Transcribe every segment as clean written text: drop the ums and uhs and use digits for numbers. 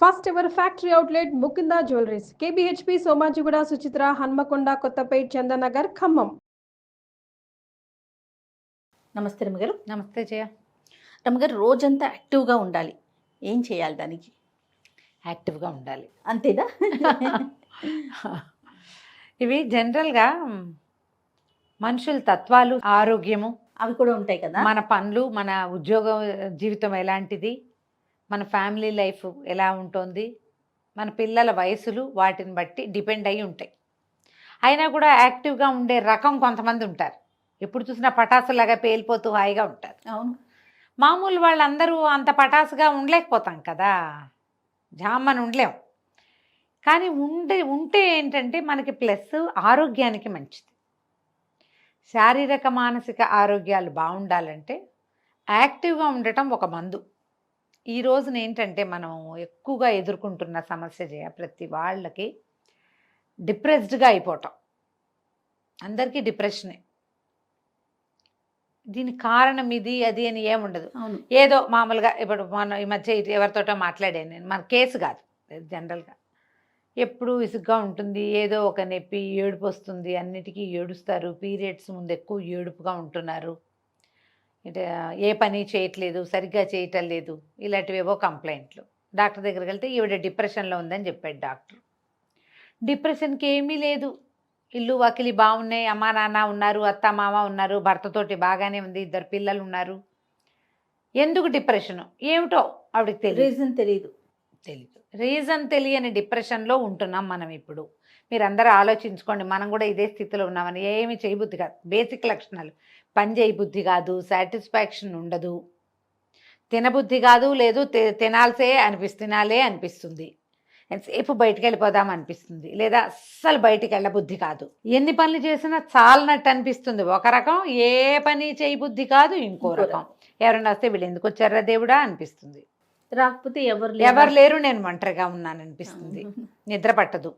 First ever factory outlet Mukunda jewelleries KBHP Somajiguda Suchitra Hanamkonda Kothapet Chandanagar Khammam. నమస్తే రమ్మగారు. నమస్తే జయ. రమ్మగారు, రోజంతా యాక్టివ్గా ఉండాలి, ఏం చేయాలి దానికి? యాక్టివ్గా ఉండాలి అంతేనా? ఇవి జనరల్గా మనుషుల తత్వాలు, ఆరోగ్యము అవి కూడా ఉంటాయి కదా. మన పనులు, మన ఉద్యోగ జీవితం ఎలాంటిది, మన ఫ్యామిలీ లైఫ్ ఎలా ఉంటుంది, మన పిల్లల వయసులు వాటిని బట్టి డిపెండ్ అయి ఉంటాయి. అయినా కూడా యాక్టివ్గా ఉండే రకం కొంతమంది ఉంటారు. ఎప్పుడు చూసినా పటాసులాగా పేలిపోతూ హాయిగా ఉంటారు. అవును, మామూలు వాళ్ళందరూ అంత పటాసుగా ఉండలేకపోతాం కదా, జామ్మని ఉండలేం. కానీ ఉంటే ఏంటంటే మనకి ప్లస్ ఆరోగ్యానికి మంచిది. శారీరక మానసిక ఆరోగ్యాలు బాగుండాలంటే యాక్టివ్గా ఉండటం ఒక మందు. ఈ రోజున ఏంటంటే మనం ఎక్కువగా ఎదుర్కొంటున్న సమస్య ప్రతి వాళ్ళకి డిప్రెస్డ్గా అయిపోవటం. అందరికీ డిప్రెషనే. దీనికి కారణం ఇది అది అని ఏముండదు. ఏదో మామూలుగా ఇప్పుడు మనం ఈ మధ్య ఎవరితోటో మాట్లాడాను నేను, మన కేసు కాదు, జనరల్గా ఎప్పుడు విసుగ్గా ఉంటుంది, ఏదో ఒక నొప్పి, ఏడుపు వస్తుంది, అన్నిటికీ ఏడుస్తారు, పీరియడ్స్ ముందు ఎక్కువ ఏడుపుగా ఉంటున్నారు, ఏ పని చేయట్లేదు, సరిగ్గా చేయటం లేదు, ఇలాంటివేవో కంప్లైంట్లు. డాక్టర్ దగ్గరికి వెళ్తే ఈవిడ డిప్రెషన్లో ఉందని చెప్పాడు డాక్టర్. డిప్రెషన్కి ఏమీ లేదు, ఇల్లు వాకిలి బాగున్నాయి, అమ్మా నాన్న ఉన్నారు, అత్త మామ ఉన్నారు, భర్తతోటి బాగానే ఉంది, 2 పిల్లలు ఉన్నారు. ఎందుకు డిప్రెషను ఏమిటో ఆవిడకి తెలియదు. రీజన్ తెలియని డిప్రెషన్లో ఉంటున్నాం మనం ఇప్పుడు. మీరందరూ ఆలోచించుకోండి, మనం కూడా ఇదే స్థితిలో ఉన్నామని. ఏమి చేయబుద్ధి కాదు, బేసిక్ లక్షణాలు. పని చేయబుద్ధి కాదు, సాటిస్ఫాక్షన్ ఉండదు, తినబుద్ధి కాదు, లేదు తినాలే అనిపిస్తుంది, ఎంతసేపు బయటికి వెళ్ళిపోదాం అనిపిస్తుంది, లేదా అస్సలు బయటికి వెళ్ళబుద్ధి కాదు. ఎన్ని పనులు చేసినా చాలనట్టు అనిపిస్తుంది ఒక రకం, ఏ పని చేయబుద్ధి కాదు ఇంకో రకం. ఎవరైనా వస్తే వీళ్ళు ఎందుకు వచ్చారా దేవుడా అనిపిస్తుంది, రాకపోతే ఎవరు లేరు నేను ఒంటరిగా ఉన్నాను అనిపిస్తుంది, నిద్ర పట్టదు,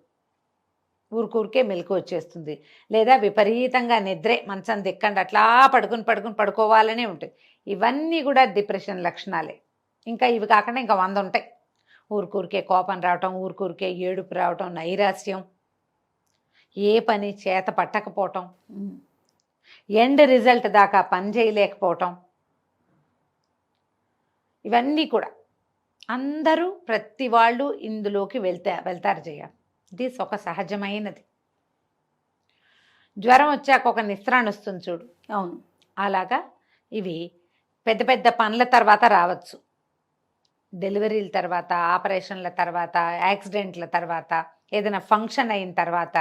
ఊరికే మెలకు వచ్చేస్తుంది, లేదా విపరీతంగా నిద్రే, మంచం దిక్కండి అట్లా పడుకోవాలనే ఉంటుంది. ఇవన్నీ కూడా డిప్రెషన్ లక్షణాలే. ఇంకా ఇవి కాకుండా ఇంకా 100 ఉంటాయి. ఊరికే కోపం రావటం, ఊరికే ఏడుపు రావటం, నైరాస్యం, ఏ పని చేత పట్టకపోవటం, ఎండ్ రిజల్ట్ దాకా పని చేయలేకపోవటం, ఇవన్నీ కూడా అందరూ ప్రతి వాళ్ళు ఇందులోకి వెళ్తారు జయ. ఇది ఒక సహజమైనది. జ్వరం వచ్చాక ఒక నిస్త్రాన్ని వస్తుంది చూడు, అవును, అలాగా ఇవి పెద్ద పెద్ద పనుల తర్వాత రావచ్చు. డెలివరీల తర్వాత, ఆపరేషన్ల తర్వాత, యాక్సిడెంట్ల తర్వాత, ఏదైనా ఫంక్షన్ అయిన తర్వాత,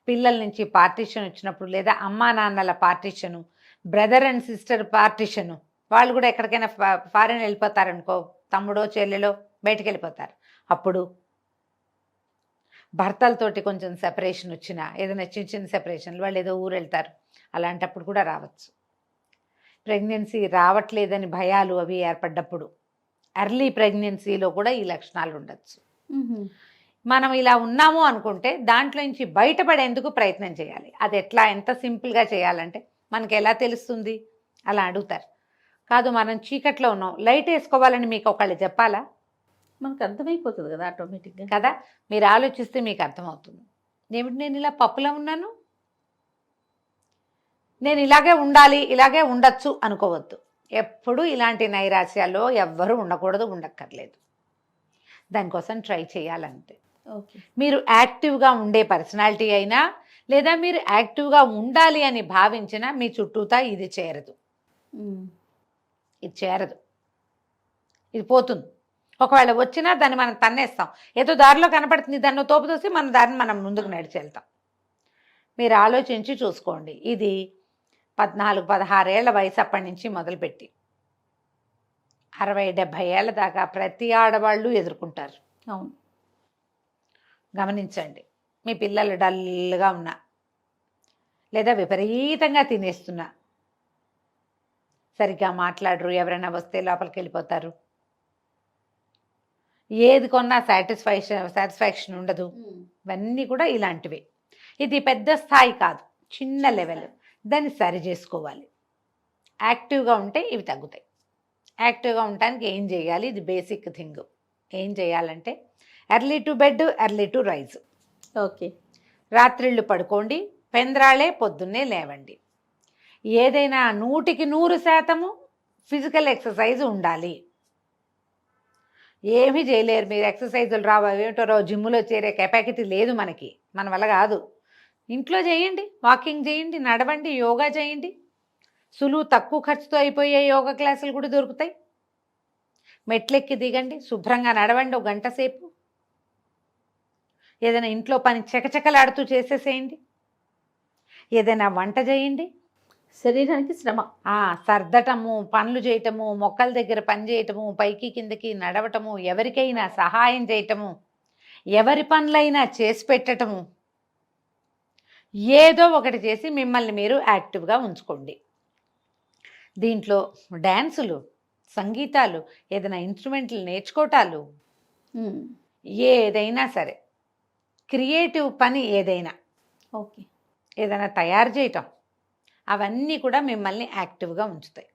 పిల్లల నుంచి పార్టీషన్ వచ్చినప్పుడు, లేదా అమ్మా నాన్నల partition, brother and sister partition, వాళ్ళు కూడా ఎక్కడికైనా ఫారెన్ వెళ్ళిపోతారనుకో, తమ్ముడో చెల్లెలో బయటికి వెళ్ళిపోతారు. అప్పుడు భర్తలతోటి కొంచెం సెపరేషన్ వచ్చినా, ఏదైనా చిన్న సెపరేషన్లు, వాళ్ళు ఏదో ఊరు వెళ్తారు, అలాంటప్పుడు కూడా రావచ్చు. ప్రెగ్నెన్సీ రావట్లేదని భయాలు అవి ఏర్పడ్డప్పుడు, ఎర్లీ ప్రెగ్నెన్సీలో కూడా ఈ లక్షణాలు ఉండొచ్చు. మనం ఇలా ఉన్నాము అనుకుంటే దాంట్లో నుంచి బయటపడేందుకు ప్రయత్నం చేయాలి. అది ఎట్లా, ఎంత సింపుల్గా చేయాలంటే మనకి ఎలా తెలుస్తుంది? అలా అడుగుతారు. కాదు, మనం చీకట్లో ఉన్నాం, లైట్ వేసుకోవాలని మీకు ఒకళ్ళు చెప్పాలా? మనకు అర్థమైపోతుంది కదా ఆటోమేటిక్గా కదా. మీరు ఆలోచిస్తే మీకు అర్థమవుతుంది. ఏమిటి, నేను ఇలా పప్పులో ఉన్నాను, నేను ఇలాగే ఉండాలి, ఇలాగే ఉండొచ్చు అనుకోవద్దు. ఎప్పుడు ఇలాంటి నైరాశ్యాల్లో ఎవ్వరూ ఉండకూడదు, ఉండక్కర్లేదు. దానికోసం ట్రై చేయాలంతే. మీరు యాక్టివ్గా ఉండే పర్సనాలిటీ అయినా, లేదా మీరు యాక్టివ్గా ఉండాలి అని భావించినా మీ చుట్టూతా ఇది చేరదు, ఇది పోతుంది. ఒకవేళ వచ్చినా దాన్ని మనం తన్నేస్తాం, ఏదో దారిలో కనపడుతుంది, దాన్ని తోపు తోసి మన దారిని మనం ముందుకు నడిచి వెళ్తాం. మీరు ఆలోచించి చూసుకోండి. ఇది 14-16 ఏళ్ల వయసు అప్పటి నుంచి మొదలుపెట్టి 60-70 ఏళ్ళ దాకా ప్రతి ఆడవాళ్ళు ఎదుర్కొంటారు. అవును, గమనించండి. మీ పిల్లలు డల్గా ఉన్నా, లేదా విపరీతంగా తినేస్తున్నా, సరిగ్గా మాట్లాడరు, ఎవరైనా వస్తే లోపలికి వెళ్ళిపోతారు, ఏది కొన్నా సాటిస్ఫాక్షన్ ఉండదు, ఇవన్నీ కూడా ఇలాంటివే. ఇది పెద్ద స్థాయి కాదు, చిన్న లెవెల్. దాన్ని సరి చేసుకోవాలి. యాక్టివ్గా ఉంటే ఇవి తగ్గుతాయి. యాక్టివ్గా ఉండటానికి ఏం చేయాలి? ఇది బేసిక్ థింగ్. ఏం చేయాలంటే early to bed early to rise. Okay. రాత్రిళ్ళు పడుకోండి, పెంద్రాళే పొద్దున్నే లేవండి. ఏదైనా 100% ఫిజికల్ ఎక్సర్సైజ్ ఉండాలి. ఏమీ చేయలేరు మీరు, ఎక్సర్సైజులు రావు ఏమిటో జిమ్లో చేరే కెపాసిటీ లేదు మనకి, మన వల్ల కాదు. ఇంట్లో చేయండి, వాకింగ్ చేయండి, నడవండి, యోగా చేయండి. సులువు తక్కువ ఖర్చుతో అయిపోయే యోగా క్లాసులు కూడా దొరుకుతాయి. మెట్లెక్కి దిగండి, శుభ్రంగా నడవండి 1 గంట సేపు. ఏదైనా ఇంట్లో పని చకచకలాడుతూ చేసేసేయండి. ఏదైనా వంట చేయండి. శరీరానికి శ్రమ. సర్దటము, పనులు చేయటము, మొక్కల దగ్గర పని చేయటము, పైకి కిందకి నడవటము, ఎవరికైనా సహాయం చేయటము, ఎవరి పనులైనా చేసి పెట్టటము, ఏదో ఒకటి చేసి మిమ్మల్ని మీరు యాక్టివ్గా ఉంచుకోండి. దీంట్లో డ్యాన్సులు, సంగీతాలు, ఏదైనా ఇన్స్ట్రుమెంట్లు నేర్చుకోవటాలు, ఏదైనా సరే క్రియేటివ్ పని ఏదైనా, ఓకే, ఏదైనా తయారు చేయటం, అవన్నీ కూడా మిమ్మల్ని యాక్టివ్గా ఉంచుతాయి.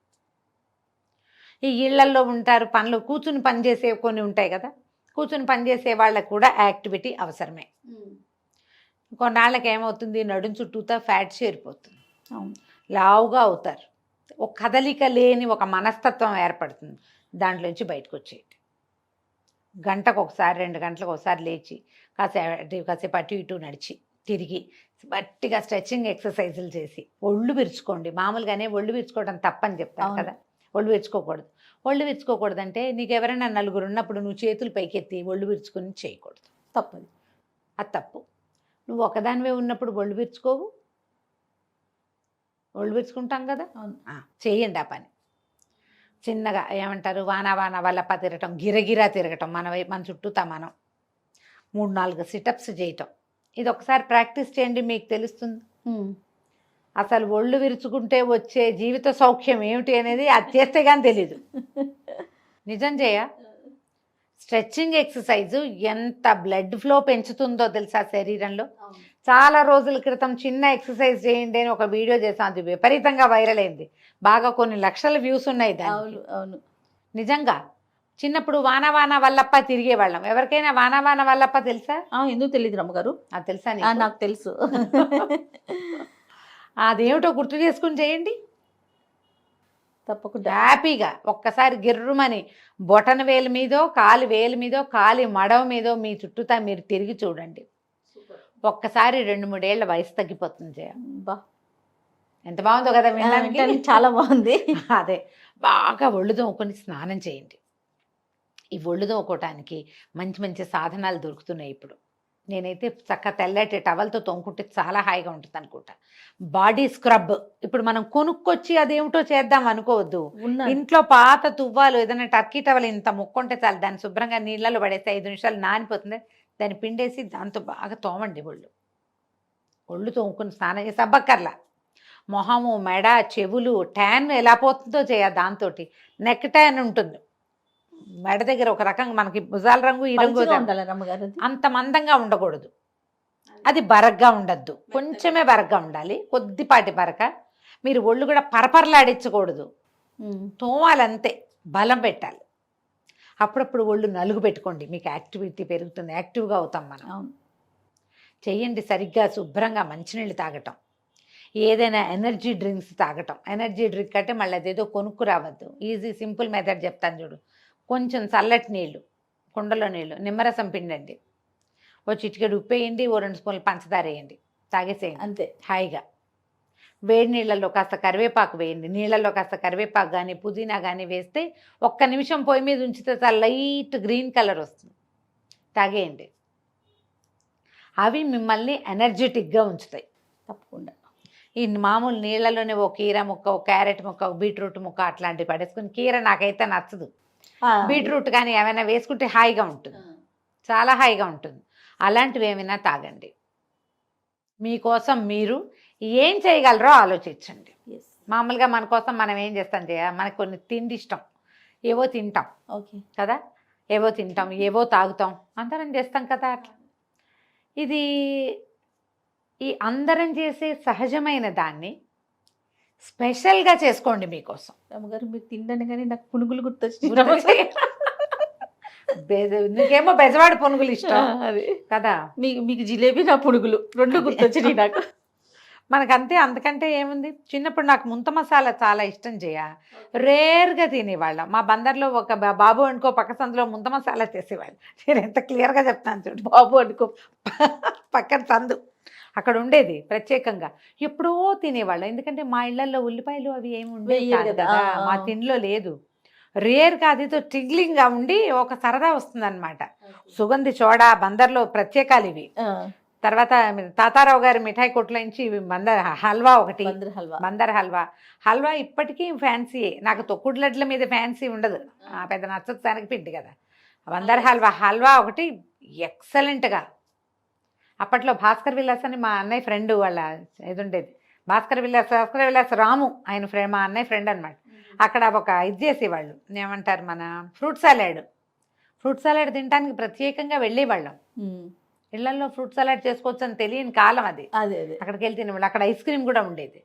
ఈ ఇళ్లల్లో ఉంటారు, పనులు కూర్చుని పని చేసే కొన్ని ఉంటాయి కదా, కూర్చుని పని చేసే వాళ్ళకు కూడా యాక్టివిటీ అవసరమే. కొన్నాళ్ళకి ఏమవుతుంది, నడుం చుట్టూతా ఫ్యాట్ చేరిపోతుంది, లావుగా అవుతారు, ఒక కదలిక లేని ఒక మనస్తత్వం ఏర్పడుతుంది. దాంట్లోంచి బయటకు వచ్చేయండి. గంటకు ఒకసారి 2 గంటలకు ఒకసారి లేచి కాసేపు అటు ఇటు నడిచి తిరిగి గట్టిగా స్ట్రెచ్చింగ్ ఎక్సర్సైజులు చేసి ఒళ్ళు విరుచుకోండి. మామూలుగానే ఒళ్ళు విరుచుకోవడం తప్పని చెప్తారు కదా, ఒళ్ళు విరుచుకోకూడదు. ఒళ్ళు విరుచుకోకూడదు అంటే నీకు ఎవరైనా 4 ఉన్నప్పుడు నువ్వు చేతులు పైకెత్తి ఒళ్ళు విరుచుకొని చేయకూడదు, తప్పదు, అది తప్పు. నువ్వు ఒకదానివే ఉన్నప్పుడు ఒళ్ళు విరుచుకోవు, ఒళ్ళు విరుచుకుంటాం కదా, చేయండి ఆ పని. చిన్నగా ఏమంటారు, వాన వల్లప్ప తిరగటం, గిరగిరా తిరగటం, మన చుట్టూతా మనం 3-4 సిటప్స్ చేయటం. ఇది ఒకసారి ప్రాక్టీస్ చేయండి, మీకు తెలుస్తుంది అసలు ఒళ్ళు విరుచుకుంటే వచ్చే జీవిత సౌఖ్యం ఏమిటి అనేది. అది చేస్తే కానీ తెలీదు. నిజం చేయ స్ట్రెచ్చింగ్ ఎక్సర్సైజు ఎంత బ్లడ్ ఫ్లో పెంచుతుందో తెలుసా శరీరంలో. చాలా రోజుల క్రితం చిన్న ఎక్సర్సైజ్ చేయండి అని ఒక వీడియో చేసాం, అది విపరీతంగా వైరల్ అయింది, బాగా కొన్ని లక్షల వ్యూస్ ఉన్నాయి దానికి. అవును, నిజంగా చిన్నప్పుడు వాన వల్లప్ప తిరిగేవాళ్ళం. ఎవరికైనా వాన వల్లప్ప తెలుసా? ఎందుకు తెలియదు రమ్మగారు, అది తెలుసా? నాకు తెలుసు. అదేమిటో గుర్తు చేసుకుని చేయండి తప్పకుండా, హ్యాపీగా. ఒక్కసారి గిర్రుమని బొటన వేలు మీదో, కాలి వేలు మీదో, కాలి మడవ మీదో మీ చుట్టూతా మీరు తిరిగి చూడండి. ఒక్కసారి 2-3 ఏళ్ల వయసు తగ్గిపోతుంది. ఎంత బాగుందో కదా వినడానికి, చాలా బాగుంది. అదే బాగా ఒళ్ళు తోముకొని స్నానం చేయండి. ఈ ఒళ్ళు తోముకోవటానికి మంచి మంచి సాధనాలు దొరుకుతున్నాయి ఇప్పుడు. నేనైతే చక్క తెల్లటి టవల్తో తోముకుంటే చాలా హాయిగా ఉంటుంది అనుకుంటా. బాడీ స్క్రబ్ ఇప్పుడు మనం కొనుక్కొచ్చి అదేమిటో చేద్దాం అనుకోవద్దు. ఇంట్లో పాత తువ్వాలు, ఏదైనా టర్కీ టవల్ ఇంత ముక్కుంటే చాలు, దాన్ని శుభ్రంగా నీళ్ళలో పడేస్తే 5 నిమిషాలు నానిపోతుంది. దాన్ని పిండేసి దాంతో బాగా తోమండి. ఒళ్ళు తోముకుని స్నానం చేసి అబ్బక్కర్లా. మొహము, మెడ, చెవులు ట్యాన్ ఎలా పోతుందో దాంతో. నెక్ ట్యాన్ ఉంటుంది మెడ దగ్గర, ఒక రకంగా మనకి భుజాల రంగు ఈ రంగు అంత మందంగా ఉండకూడదు, అది బరగ్గా ఉండద్దు, కొంచెమే బరగ్గా ఉండాలి, కొద్దిపాటి బరక. మీరు ఒళ్ళు కూడా పరపరలాడించకూడదు, తోమాలంతే, బలం పెట్టాలి. అప్పుడప్పుడు ఒళ్ళు నలుగు పెట్టుకోండి, మీకు యాక్టివిటీ పెరుగుతుంది, యాక్టివ్గా అవుతాం మనం. చెయ్యండి సరిగ్గా, శుభ్రంగా మంచినీళ్ళు తాగటం, ఏదైనా ఎనర్జీ డ్రింక్స్ తాగటం. ఎనర్జీ డ్రింక్ అంటే మళ్ళీ అదేదో కొనుక్కు రావద్దు, ఈజీ సింపుల్ మెథడ్ చెప్తాను చూడు. కొంచెం చల్లటి నీళ్ళు, కుండలో నీళ్ళు, నిమ్మరసం పిండండి, ఓ చిటికెడు ఉప్పు వేయండి, ఓ 2 స్పూన్లు పంచదార వేయండి, తాగేసేయండి అంతే హాయిగా. వేడి నీళ్ళల్లో కాస్త కరివేపాకు వేయండి, నీళ్ళల్లో కాస్త కరివేపాకు కానీ పుదీనా కానీ వేస్తే 1 నిమిషం పొయ్యి మీద ఉంచితే చాలా లైట్ గ్రీన్ కలర్ వస్తుంది, తాగేయండి. అవి మిమ్మల్ని ఎనర్జెటిక్గా ఉంచుతాయి తప్పకుండా. ఈ మామూలు నీళ్ళలోనే ఓ కీర ముక్క, ఓ క్యారెట్ ముక్క, ఓ బీట్రూట్ ముక్క అట్లాంటివి పడేసుకుని, కీర నాకైతే నచ్చదు, బీట్రూట్ కానీ ఏమైనా వేసుకుంటే హాయిగా ఉంటుంది, చాలా హాయిగా ఉంటుంది. అలాంటివి ఏమైనా తాగండి. మీకోసం మీరు ఏం చేయగలరో ఆలోచించండి. మామూలుగా మన కోసం మనం ఏం చేస్తాం మనకు కొన్ని తిండి ఇష్టం, ఏవో తింటాం కదా, ఏవో తింటాం, ఏవో తాగుతాం, అందరం చేస్తాం కదా. ఇది ఈ అందరం చేసే సహజమైన దాన్ని స్పెషల్గా చేసుకోండి మీకోసం. రమ్మగారు మీరు తిండని కానీ నాకు పునుగులు గుర్తొచ్చింది. నీకేమో బెజవాడ పునుగులు ఇష్టం అది కదా. మీకు జిలేబీ, నా పునుగులు రెండు గుర్తొచ్చినాయి నాకు. మనకంతే, అంతకంటే ఏముంది. చిన్నప్పుడు నాకు ముంత మసాలా చాలా ఇష్టం చేయ, రేర్గా తినేవాళ్ళం. మా బందర్లో ఒక బాబు అనుకో పక్క సందులో ముంత మసాలా చేసేవాళ్ళు. నేను ఎంత క్లియర్గా చెప్తాను చూడు, బాబు అనుకో పక్కన సందు అక్కడ ఉండేది ప్రత్యేకంగా. ఎప్పుడో తినేవాళ్ళం, ఎందుకంటే మా ఇళ్లలో ఉల్లిపాయలు అవి ఏమి ఉండేవి వేయరు కాదు కదా. కదా, మా తిండిలో లేదు. రేర్గా అదితో టిగ్లింగ్గా ఉండి ఒక సరదా వస్తుందన్నమాట. సుగంధి చోడా బందర్లో ప్రత్యేకాలు ఇవి. తర్వాత తాతారావు గారి మిఠాయి కొట్ల నుంచి బందర్ హల్వా ఒకటి, హల్వా. బందర్ హల్వా. హల్వా ఇప్పటికీ ఫ్యాన్సీయే. నాకు తొక్కుడు లడ్ల మీద ఫ్యాన్సీ ఉండదు, పెద్ద నచ్చదు, తనకి పిండి కదా. బందర్ హల్వా ఒకటి ఎక్సలెంట్గా. అప్పట్లో భాస్కర్ విలాస్ అని మా అన్నయ్య ఫ్రెండ్ వాళ్ళ ఇది ఉండేది. భాస్కర్ విలాస్ రాము ఆయన ఫ్రెండ్, మా అన్నయ్య ఫ్రెండ్ అనమాట. అక్కడ ఒక ఇది చేసేవాళ్ళు, ఏమంటారు మన ఫ్రూట్ సలాడ్ తినడానికి ప్రత్యేకంగా వెళ్ళేవాళ్ళం. ఇళ్లలో ఫ్రూట్ సలాడ్ చేసుకోవచ్చు అని తెలియని కాలం అది. అక్కడికి వెళ్ళి తినేవాళ్ళు. అక్కడ ఐస్ క్రీమ్ కూడా ఉండేది.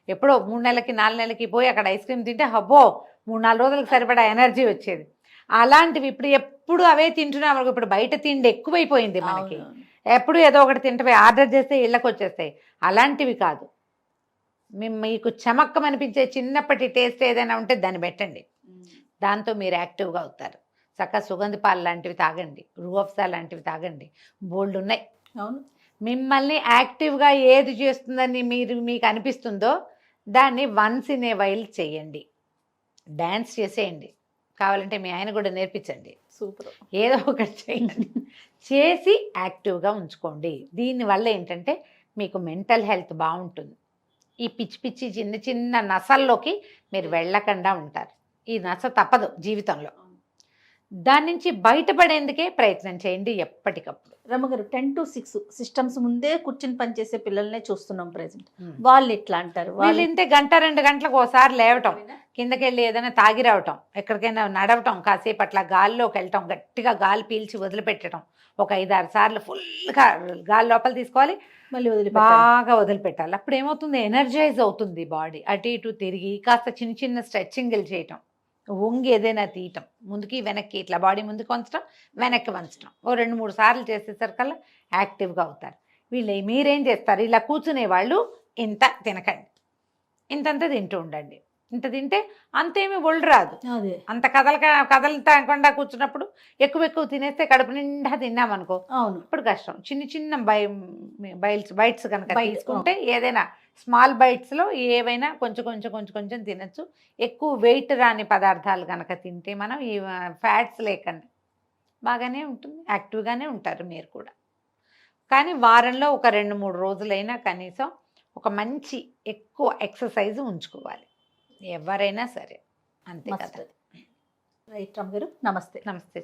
ఎప్పుడో 3 నెలలకి 4 నెలలకి పోయి అక్కడ ఐస్ క్రీమ్ తింటే హబ్బో 3-4 రోజులకు సరిపడా ఎనర్జీ వచ్చేది. అలాంటివి ఇప్పుడు ఎప్పుడు అవే తింటున్నాం. ఇప్పుడు బయట తిండి ఎక్కువైపోయింది మనకి. ఎప్పుడు ఏదో ఒకటి తింటే ఆర్డర్ చేస్తే ఇళ్ళకి వచ్చేస్తాయి. అలాంటివి కాదు. మీకు చమక్కమనిపించే చిన్నప్పటి టేస్ట్ ఏదైనా ఉంటే దాన్ని పెట్టండి, దాంతో మీరు యాక్టివ్గా అవుతారు. చక్కగా సుగంధ పాలు లాంటివి తాగండి, రూఅఫ్జా లాంటివి తాగండి, బోల్డ్ ఉన్నాయి. అవును, మిమ్మల్ని యాక్టివ్గా ఏది చేస్తుందని మీకు అనిపిస్తుందో దాన్ని వన్స్ ఇన్ ఏ వైల్ చేయండి. డ్యాన్స్ చేసేయండి, కావాలంటే మీ ఆయన కూడా నేర్పించండి. సూపర్. ఏదో ఒకటి చేయండి, చేసి యాక్టివ్గా ఉంచుకోండి. దీనివల్ల ఏంటంటే మీకు మెంటల్ హెల్త్ బాగుంటుంది. ఈ పిచ్చి చిన్న నసల్లోకి మీరు వెళ్ళకుండా ఉంటారు. ఈ నస తప్పదు జీవితంలో. దాని నుంచి బయటపడేందుకే ప్రయత్నం చేయండి ఎప్పటికప్పుడు. రమ్మగారు 10 to 6 సిస్టమ్స్ ముందే కూర్చుని పనిచేసే పిల్లల్నే చూస్తున్నాం ప్రెసెంట్. వాళ్ళు ఎట్లా అంటారు? వాళ్ళు ఇంతే 1-2 గంటలకు ఒకసారి లేవటం, కిందకెళ్ళి ఏదైనా తాగి రావటం, ఎక్కడికైనా నడవటం, కాసేపు అట్లా గాల్లోకి వెళ్ళటం, గట్టిగా గాలి పీల్చి వదిలిపెట్టడం, ఒక 5-6 సార్లు ఫుల్గా గాలి లోపల తీసుకోవాలి, మళ్ళీ బాగా వదిలిపెట్టాలి. అప్పుడు ఏమవుతుంది, ఎనర్జైజ్ అవుతుంది బాడీ. అటు ఇటు తిరిగి కాస్త చిన్న స్ట్రెచ్చింగ్లు చేయటం, వంగి ఏదైనా తీయటం, ముందుకి వెనక్కి ఇట్లా బాడీ ముందుకు వంచడం, వెనక్కి వంచడం, 2-3 సార్లు చేసేసరికల్లా యాక్టివ్గా అవుతారు. మీరేం చేస్తారు, ఇలా కూర్చునే వాళ్ళు ఇంత తినకండి, ఇంతంత తింటూ ఉండండి. ఇంత తింటే అంతేమీ ఒళ్ళు రాదు. అంత కదలకుండా కూర్చున్నప్పుడు ఎక్కువ తినేస్తే కడుపు నిండా తిన్నామనుకో ఇప్పుడు కష్టం. చిన్న బైట్స్ కనుక తీసుకుంటే ఏదైనా స్మాల్ బైట్స్లో ఏవైనా కొంచెం తినచ్చు. ఎక్కువ వెయిట్ రాని పదార్థాలు కనుక తింటే మనం ఈ ఫ్యాట్స్ లేకుండా బాగానే ఉంటుంది, యాక్టివ్గానే ఉంటారు మీరు కూడా. కానీ వారంలో ఒక 2-3 రోజులైనా కనీసం ఒక మంచి ఎక్కువ ఎక్సర్సైజ్ ఉంచుకోవాలి ఎవరైనా సరే, అంతే కదా. రైట్ రమ్మ గారు, నమస్తే. నమస్తే.